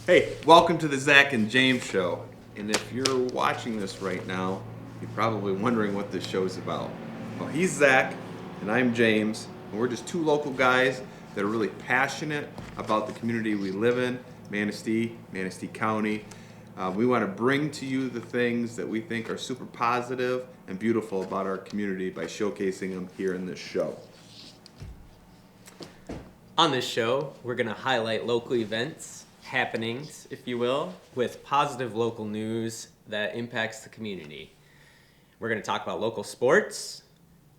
Hey, welcome to the Zach and James Show. And if you're watching this right now, you're probably wondering what this show is about. Well, he's Zach, and I'm James, and we're just two local guys that are really passionate about the community we live in, Manistee County. We want to bring to you the things that we think are super positive and beautiful about our community by showcasing them here in this show. On this show, we're going to highlight local events, happenings, if you will, with positive local news that impacts the community. We're going to talk about local sports,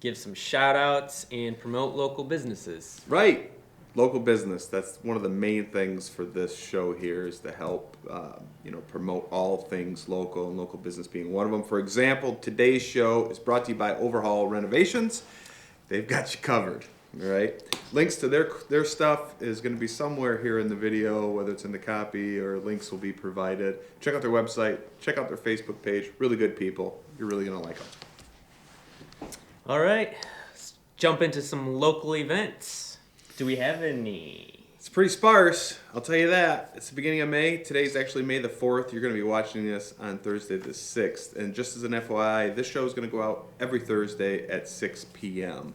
give some shout outs, and promote local businesses. Right. Local business. That's one of the main things for this show here is to help promote all things local, and local business being one of them. For example, today's show is brought to you by Overhaul Renovations. They've got you covered. All right. Links to their stuff is going to be somewhere here in the video, whether it's in the copy or links will be provided. Check out their website. Check out their Facebook page. Really good people. You're really going to like them. All right. Let's jump into some local events. Do we have any? It's pretty sparse. I'll tell you that. It's the beginning of May. Today's actually May the 4th. You're going to be watching this on Thursday the 6th. And just as an FYI, this show is going to go out every Thursday at 6 p.m.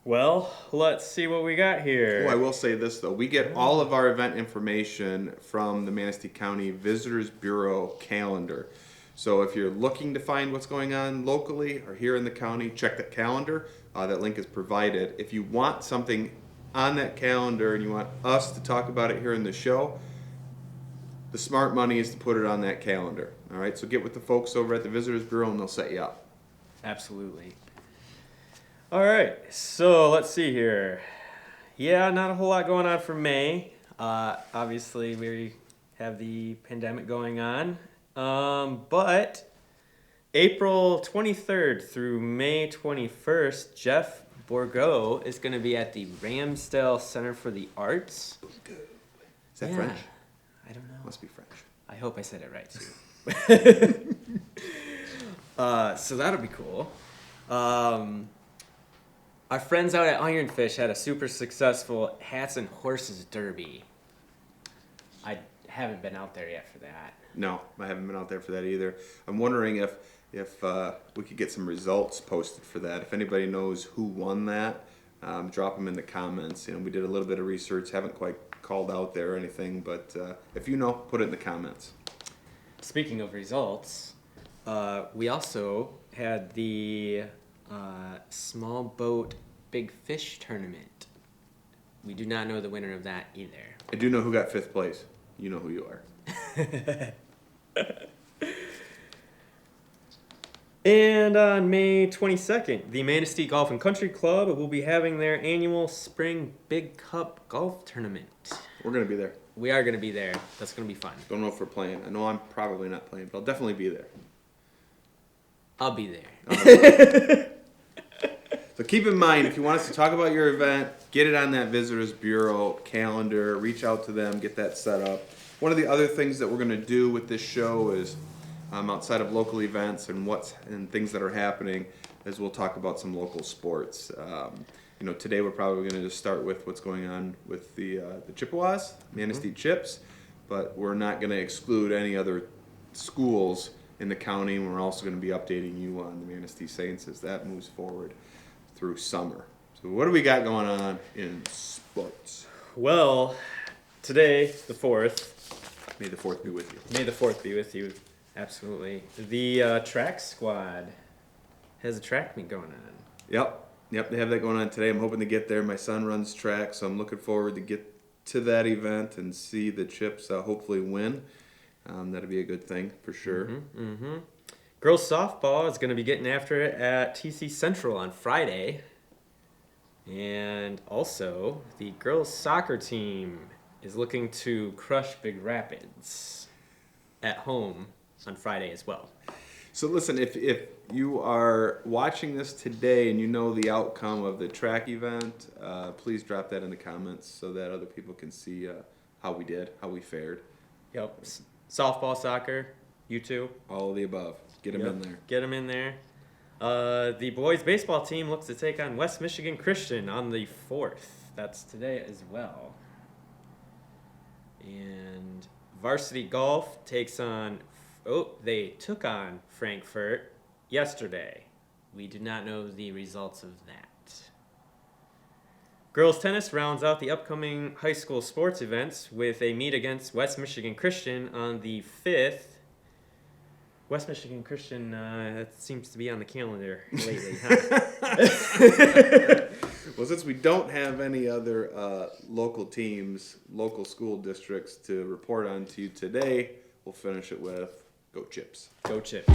Well, let's see what we got here. Oh, I will say this, though. We get all of our event information from the Manistee County Visitors Bureau calendar. So if you're looking to find what's going on locally or here in the county, check that calendar. That link is provided. If you want something on that calendar and you want us to talk about it here in the show, the smart money is to put it on that calendar. All right, so get with the folks over at the Visitors Bureau and they'll set you up. Absolutely. All right, so let's see here. Yeah, not a whole lot going on for May. Obviously, we have the pandemic going on. But April 23rd through May 21st, Jeff Bourgault is going to be at the Ramsdale Center for the Arts. Is that French? I don't know. Must be French. I hope I said it right, too. So that'll be cool. Our friends out at Ironfish had a super successful Hats and Horses Derby. I haven't been out there yet for that. No, I haven't been out there for that either. I'm wondering if we could get some results posted for that. If anybody knows who won that, drop them in the comments. We did a little bit of research, haven't quite called out there or anything, but if you know, put it in the comments. Speaking of results, we also had the small boat big fish tournament. We do not know the winner of that either. I do know who got 5th place. You know who you are. And on May 22nd, the Manistee Golf and Country Club will be having their annual Spring Big Cup Golf Tournament. We're going to be there. We are going to be there. That's going to be fun. Don't know if we're playing. I know I'm probably not playing, but I'll definitely be there. I'll be there. So keep in mind, if you want us to talk about your event, get it on that Visitors Bureau calendar, reach out to them, get that set up. One of the other things that we're going to do with this show is, outside of local events and things that are happening, is we'll talk about some local sports. Today we're probably going to just start with what's going on with the Chippewas, Manistee Chips, but we're not going to exclude any other schools in the county, and we're also going to be updating you on the Manistee Saints as that moves forward through summer. So what do we got going on in sports? Well, today, the 4th. May the 4th be with you. May the 4th be with you. Absolutely. The track squad has a track meet going on. Yep, they have that going on today. I'm hoping to get there. My son runs track, so I'm looking forward to get to that event and see the Chips hopefully win. That'll be a good thing for sure. Mm-hmm. Girls softball is going to be getting after it at TC Central on Friday. And also, the girls soccer team is looking to crush Big Rapids at home on Friday as well. So listen, if you are watching this today and you know the outcome of the track event, please drop that in the comments so that other people can see how we did, how we fared. Yep. Softball, soccer, you two. All of the above. Get them in there. Get them in there. The boys baseball team looks to take on West Michigan Christian on the 4th. That's today as well. And varsity golf they took on Frankfurt yesterday. We do not know the results of that. Girls tennis rounds out the upcoming high school sports events with a meet against West Michigan Christian on the 5th. West Michigan Christian, that seems to be on the calendar lately, huh? Well, since we don't have any other local teams, local school districts to report on to you today, we'll finish it with Go Chips. Go Chips.